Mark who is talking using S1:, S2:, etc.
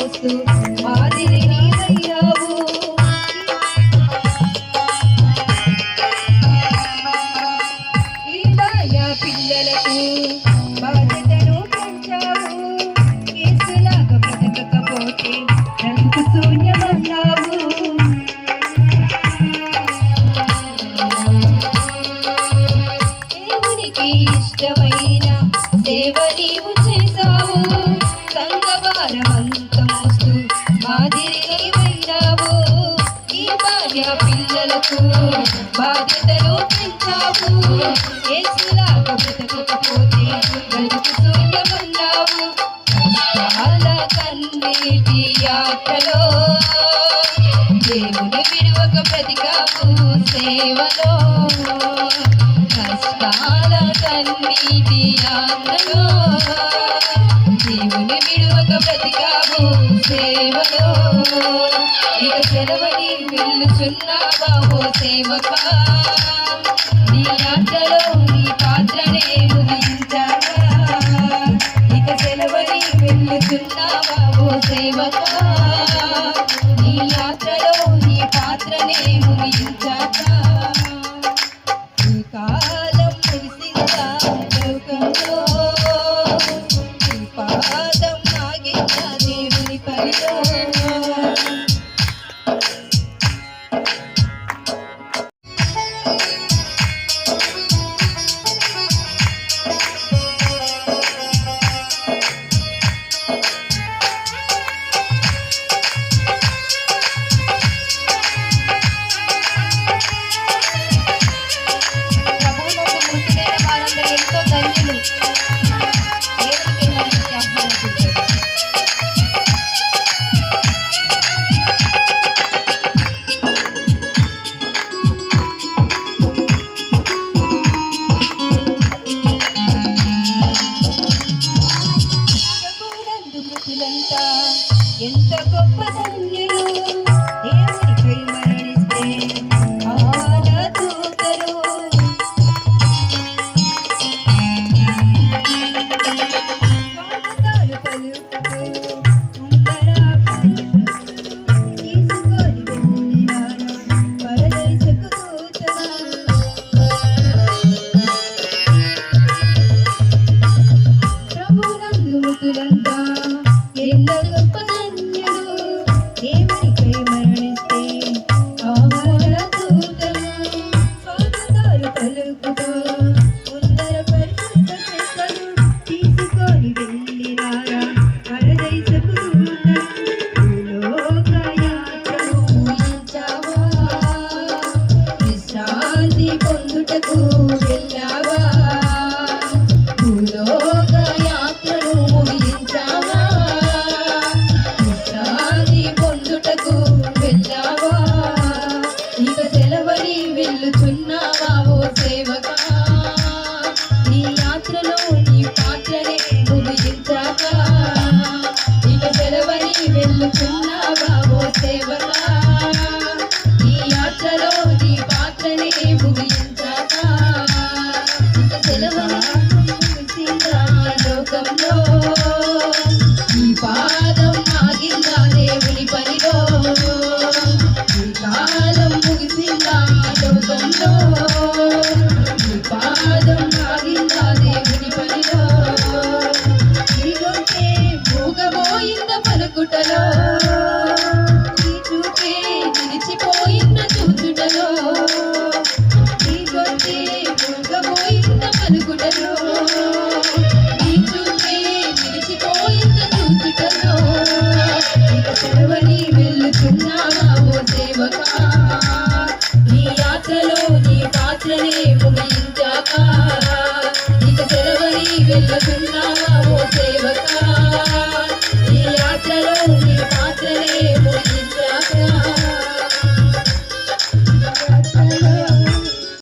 S1: మోస్తూ మాదిరి నీవయ్యావు. ఇలా పిల్లలకు బాధ్యతను పెంచావు. కేసులాగా బ్రతకకపోతే బ్రతుకు శూన్యమన్నావు. దేవునికి ఇష్టమైన సేవ నీవు చేశావు. సంగవారమంత మోస్తూ మాదిరి నీవైనావు. ఈ భార్య పిల్లలకు బాధ్యతలు పెంచావు. యేసులాగా బ్రతకకపోతే బ్రతుకు శూన్యమన్నావు. కష్టాల కన్నీటి యాత్రలో దేవుని విడువక బ్రతికావు సేవలో. కష్టాల కన్నీటి యాత్రలో దేవుని విడువక బ్రతికావు సేవలో. ఇక సెలవని పిలుచున్నావా ఓ సేవకా. నీ యాత్రలో నీ పాత్రనే ముగించావా. ఇక సెలవని పిలుచున్నావా ఓ సేవకా. నీ యాత్రలో నీ పాత్రనే ముగించావా. ఈ కాలం ముగిసిందా లోకంలో. ఈ పాదం ఆగిందా దేవుని పనిలో. ఎంత గొప్ప ధన్యులు దేవునికై మరణిస్తే ఆరాధకులు. స్వాగతాలు పలుకుతూ ముందర తీసుకొని వెళ్ళినారు పరదేశపు దూతలు. ప్రభునందు మృతులంతా ఎంత గొప్ప ధన్యులు దేవునికై మరణిస్తే ఆరాధకులు. స్వాగతాలు పలుకుతూ ముందర పరిశుద్ధ చెక్కలు తీసుకొని వెళ్ళినారా పరదేశపు దూతలు. భూలోక యాత్రను ముగించావా. విశ్రాంతి పొందుటకు వెళ్ళావా. భూలోక యాత్రను ముగించావా. విశ్రాంతి పొందుటకు వెళ్ళావా. ఇక సెలవని వెళ్ళుచున్నావా ఓ సేవకా. నీ యాత్రలో నీ పాత్రనే ముగించావా. ఇక సెలవని వెళ్ళుచున్నావా ఓ సేవకా. నీ యాత్రలో నీ పాత్రనే ముగించావా. ఇక సెలవని ముగిసిందా లోకంలో. ఈ పాదం ఆగిందా దేవుని పనిలో. ఈ కాలం ముగిసిందా లోకంలో. ఈ పాదం ఆగిందా దేవుని పనిలో. ఇదిగొంటే మూగబోయింద పలుకుటలో. ఈ చూపే నిలిచిపోయిన చూచుటలో. ఇదిగొంటే మూగబోయింద పలుకుటలో. ఈ చూపే నిలిచిపోయిన చూచుటలో. ఇక సెలవని వెళ్ళుచున్నావా ఓ సేవకా. నీ యాత్రలో నీ పాత్రనే ముగించావా. ఇక సెలవని వెళ్ళుచున్నావా